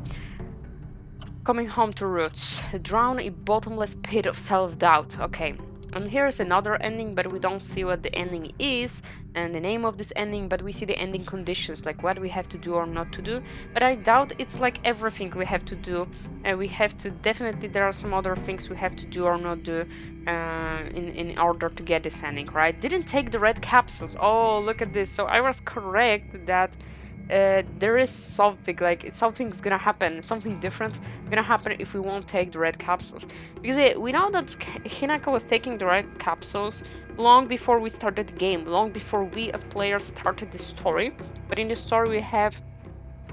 Speaker 1: Coming home to roots, drown a bottomless pit of self-doubt. Okay, and here's another ending, but we don't see what the ending is and the name of this ending, but we see the ending conditions, like what we have to do or not to do. But I doubt it's like everything we have to do. We have to definitely, there are some other things we have to do or not do in order to get this ending, right? Didn't take the red capsules. Oh, look at this. So I was correct that there is something, like something's gonna happen, something different gonna happen if we won't take the red capsules, because we know that Hinako was taking the red capsules long before we started the game, long before we as players started the story. But in the story we have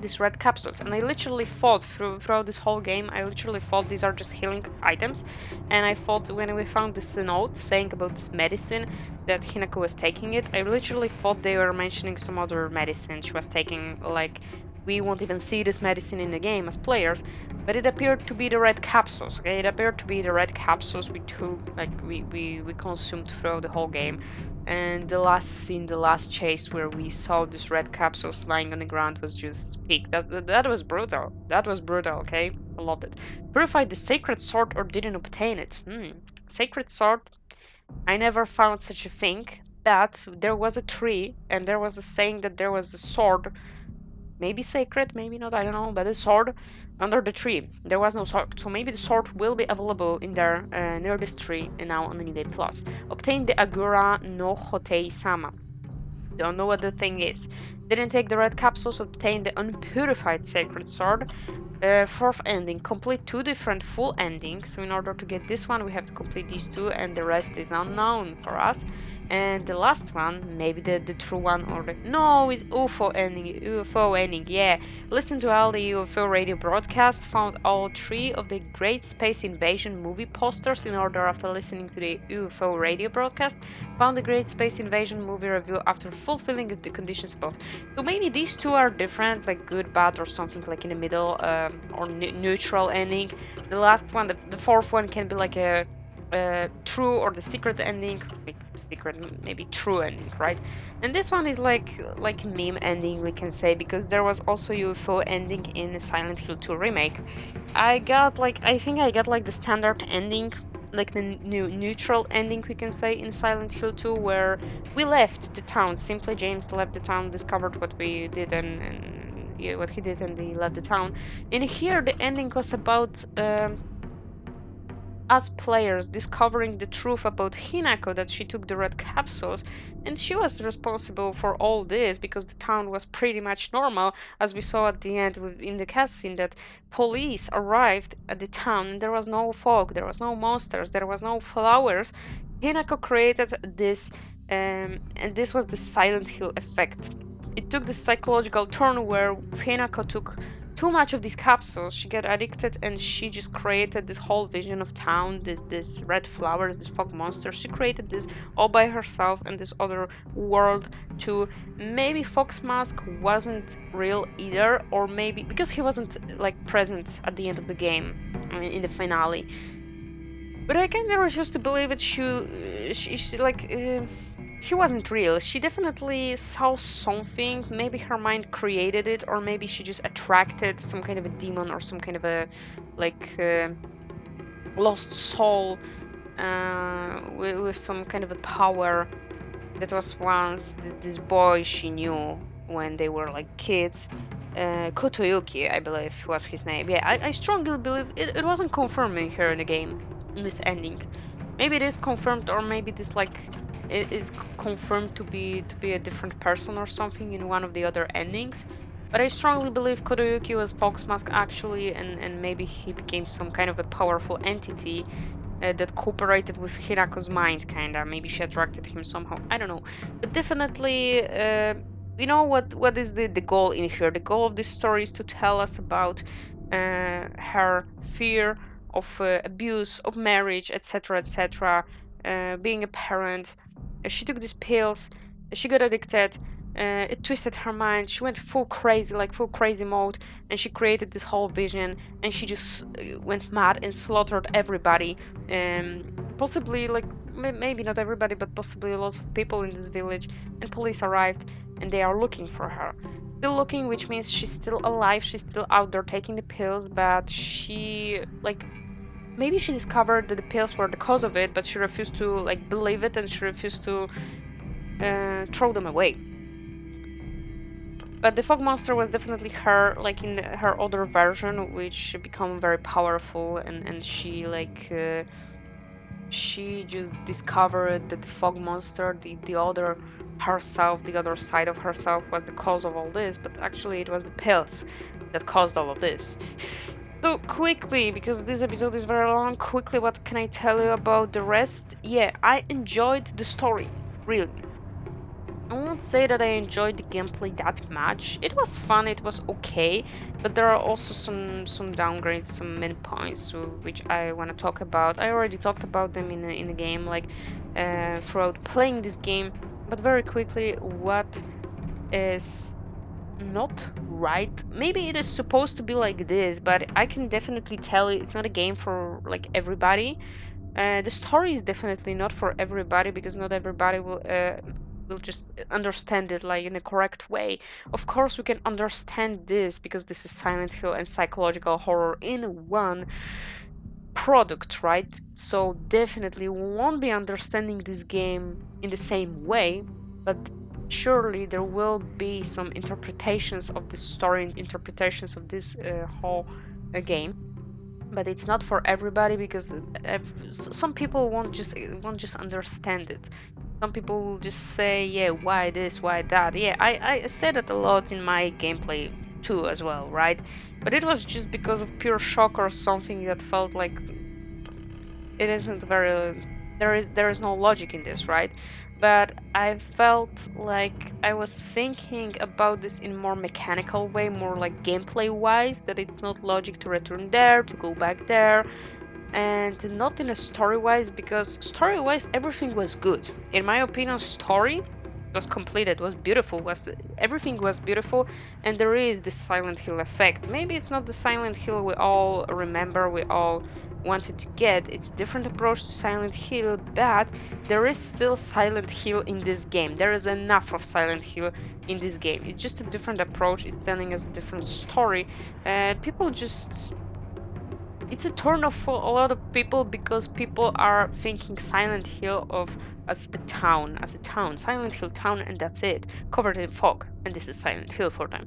Speaker 1: these red capsules, and I literally thought throughout this whole game, I literally thought these are just healing items. And I thought when we found this note saying about this medicine that Hinako was taking it, I literally thought they were mentioning some other medicine she was taking, like we won't even see this medicine in the game as players, but it appeared to be the red capsules. Okay, it appeared to be the red capsules we took, like we consumed throughout the whole game. And the last scene, the last chase where we saw these red capsules lying on the ground was just peak. That was brutal. That was brutal. Okay, I loved it. Purified the sacred sword or didn't obtain it? Sacred sword. I never found such a thing. But there was a tree, and there was a saying that there was a sword, maybe sacred, maybe not, I don't know, but a sword under the tree. There was no sword, so maybe the sword will be available in there near this tree and now on Anime Plus. Obtain the Agura no Hotei Sama. Don't know what the thing is. Didn't take the red capsules, obtain the unpurified sacred sword. Fourth ending, complete 2 different full endings. So in order to get this one, we have to complete these 2, and the rest is unknown for us. And the last one, maybe the true one, or the no, it's UFO ending. UFO ending, yeah. Listen to all the UFO radio broadcasts. Found all 3 of the Great Space Invasion movie posters in order after listening to the UFO radio broadcast. Found the Great Space Invasion movie review after fulfilling the conditions above. So maybe these 2 are different, like good, bad, or something like in the middle, or neutral ending. The last one, the fourth one, can be like a true or the secret ending, like secret, maybe true ending, right? And this one is like meme ending, we can say, because there was also UFO ending in Silent Hill 2 remake. I think I got like the standard ending, like the neutral ending, we can say, in Silent Hill 2, where we left the town. Simply James left the town, discovered what we did, and yeah, what he did, and he left the town. And here the ending was about us players discovering the truth about Hinako, that she took the red capsules, and she was responsible for all this because the town was pretty much normal, as we saw at the end in the cutscene, that police arrived at the town and there was no fog, there was no monsters, there was no flowers. Hinako created this, and this was the Silent Hill effect. It took the psychological turn where Hinako took too much of these capsules. She got addicted and she just created this whole vision of town, this red flowers, this fog monster. She created this all by herself and this other world too. Maybe Fox Mask wasn't real either, or maybe because he wasn't like present at the end of the game, I mean, in the finale. But I kind of refuse to believe it. She like he wasn't real. She definitely saw something. Maybe her mind created it, or maybe she just attracted some kind of a demon or some kind of a like lost soul with some kind of a power that was once this boy she knew when they were like kids. Kotoyuki, I believe, was his name. Yeah, I strongly believe it wasn't confirming her in the game, in this ending. Maybe it is confirmed, or maybe this like it is confirmed to be a different person or something in one of the other endings. But I strongly believe Kotoyuki was Fox Mask actually, and maybe he became some kind of a powerful entity that cooperated with Hirako's mind, kinda. Maybe she attracted him somehow. I don't know, but definitely, you know what is the goal in here? The goal of this story is to tell us about her fear of abuse, of marriage, etc., etc., being a parent. She took these pills, she got addicted, it twisted her mind, she went full crazy, like full crazy mode, and she created this whole vision, and she just went mad and slaughtered everybody. Possibly, like, maybe not everybody, but possibly a lot of people in this village, and police arrived, and they are looking for her. Still looking, which means she's still alive, she's still out there taking the pills, but she, like, maybe she discovered that the pills were the cause of it, but she refused to like believe it, and she refused to throw them away. But the fog monster was definitely her, like in her other version, which become very powerful, and she like she just discovered that the fog monster, the other herself, the other side of herself, was the cause of all this, but actually it was the pills that caused all of this. So quickly, because this episode is very long, quickly what can I tell you about the rest? Yeah, I enjoyed the story, really. I won't say that I enjoyed the gameplay that much. It was fun, it was okay, but there are also some downgrades, some main points which I want to talk about. I already talked about them in the game, like throughout playing this game, but very quickly, what is not right. Maybe it is supposed to be like this, but I can definitely tell you it's not a game for like everybody. The story is definitely not for everybody because not everybody will just understand it like in a correct way. Of course, we can understand this because this is Silent Hill and psychological horror in one product, right? So definitely we won't be understanding this game in the same way, but surely there will be some interpretations of this story, interpretations of this whole game. But it's not for everybody because some people won't just understand it. Some people will just say, yeah, why this, why that. Yeah, I said it a lot in my gameplay too as well, right? But it was just because of pure shock or something that felt like it isn't very there is no logic in this, right? But I felt like I was thinking about this in more mechanical way, more like gameplay wise, that it's not logic to return there, to go back there, and not in a story wise, because story wise everything was good. In my opinion, story was completed, was beautiful, was everything was beautiful, and there is this Silent Hill effect. Maybe it's not the Silent Hill we all remember, we all wanted to get. It's a different approach to Silent Hill, but there is still Silent Hill in this game. There is enough of Silent Hill in this game. It's just a different approach. It's telling us a different story. People just it's a turn off for a lot of people because people are thinking Silent Hill of as a town, Silent Hill town, and that's it, covered in fog, and this is Silent Hill for them.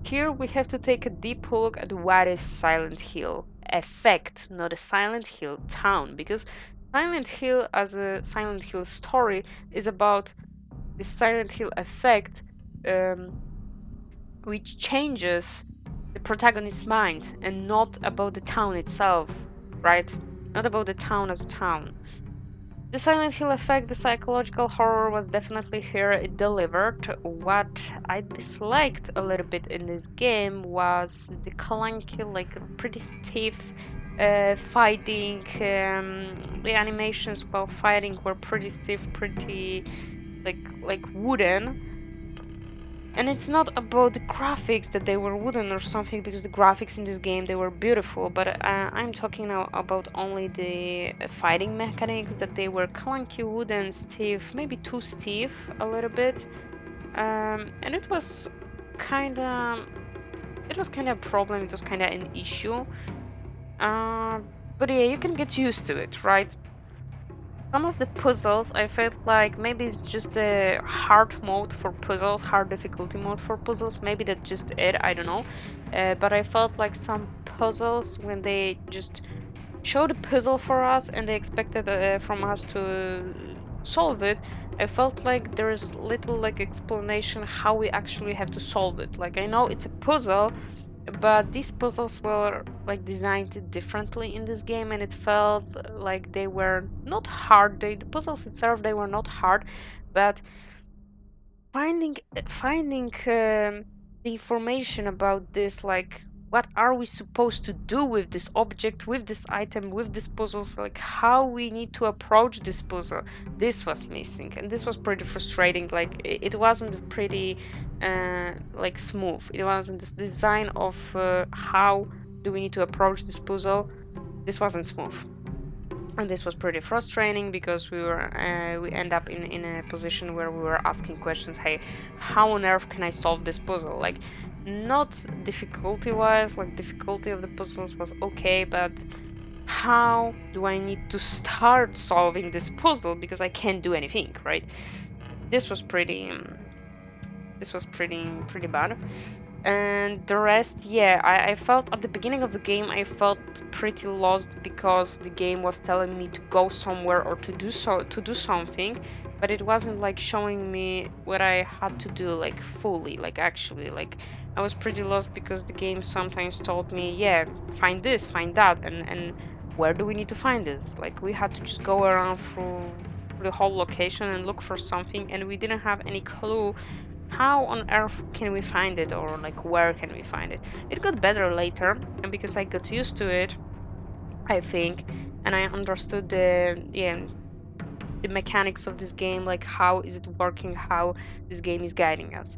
Speaker 1: Here we have to take a deep look at what is Silent Hill effect, not a Silent Hill town, because Silent Hill as a Silent Hill story is about the Silent Hill effect, um, which changes the protagonist's mind and not about the town itself, right? Not about the town as a town. The Silent Hill effect, the psychological horror was definitely here. It delivered. What I disliked a little bit in this game was the clunky, like pretty stiff fighting. The animations while fighting were pretty stiff, pretty like wooden, and it's not about the graphics that they were wooden or something, because the graphics in this game they were beautiful, but I'm talking now about only the fighting mechanics, that they were clunky, wooden, stiff, maybe too stiff a little bit. And it was kind of a problem, it was kind of an issue. uh, but yeah, you can get used to it, right? Some of the puzzles, I felt like maybe it's just a hard mode for puzzles, hard difficulty mode for puzzles. Maybe that's just it, I don't know. But I felt like some puzzles, when they just showed a puzzle for us and they expected from us to solve it, I felt like there's little like explanation how we actually have to solve it. Like, I know it's a puzzle, but these puzzles were like designed differently in this game, and it felt like they were not hard. The puzzles itself, they were not hard, but finding the information about this, like what are we supposed to do with this object, with this item, with these puzzles, like how we need to approach this puzzle, this was missing, and this was pretty frustrating. Like it wasn't pretty like smooth. It wasn't this design of how do we need to approach this puzzle. This wasn't smooth, and this was pretty frustrating because we end up in a position where we were asking questions. Hey, how on earth can I solve this puzzle? Like, not difficulty wise, like difficulty of the puzzles was okay, but how do I need to start solving this puzzle, because I can't do anything, right? This was pretty bad. And the rest, yeah, I felt at the beginning of the game I felt pretty lost because the game was telling me to go somewhere or to do something, but it wasn't like showing me what I had to do like fully, like actually. Like, I was pretty lost because the game sometimes told me, yeah, find this, find that, and where do we need to find this? Like, we had to just go around through the whole location and look for something, and we didn't have any clue how on earth can we find it, or like where can we find it. It got better later, and because I got used to it, I think, and I understood the mechanics of this game, like how is it working, how this game is guiding us.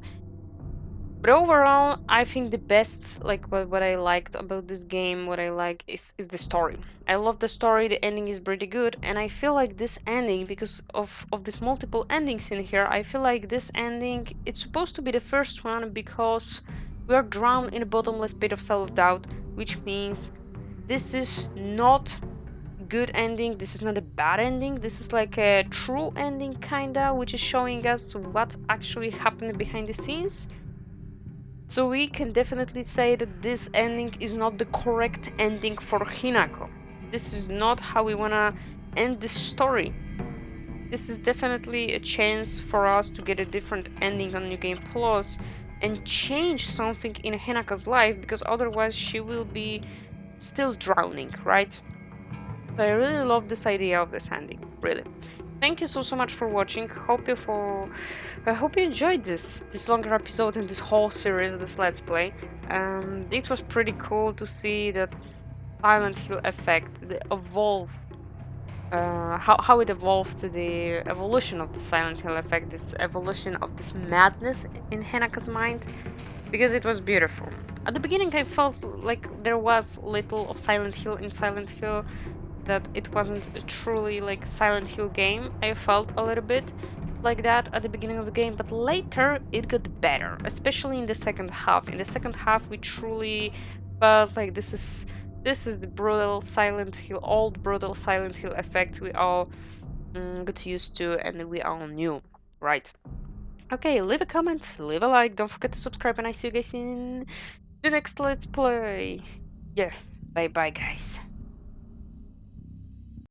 Speaker 1: But overall, I think the best, like what I liked about this game, what I like is the story. I love the story, the ending is pretty good, and I feel like this ending, because of this multiple endings in here, I feel like this ending, it's supposed to be the first one because we are drowned in a bottomless pit of self-doubt, which means this is not good ending, this is not a bad ending, this is like a true ending kinda, which is showing us what actually happened behind the scenes. So we can definitely say that this ending is not the correct ending for Hinako. This is not how we wanna end this story. This is definitely a chance for us to get a different ending on New Game Plus and change something in Hinako's life, because otherwise she will be still drowning, right? So I really love this idea of this ending, really. Thank you so much for watching. I hope you enjoyed this longer episode and this whole series, this Let's Play. It was pretty cool to see that Silent Hill effect, the evolve, how it evolved to the evolution of the Silent Hill effect, this evolution of this madness in Hanako's mind, because it was beautiful. At the beginning, I felt like there was little of Silent Hill in Silent Hill, that it wasn't a truly like Silent Hill game. I felt a little bit like that at the beginning of the game, but later it got better, especially in the second half. In the second half, we truly felt like this is the brutal Silent Hill, old brutal Silent Hill effect we all got used to and we all knew, right? Okay, leave a comment, leave a like, don't forget to subscribe, and I see you guys in the next Let's Play. Yeah, bye bye, guys.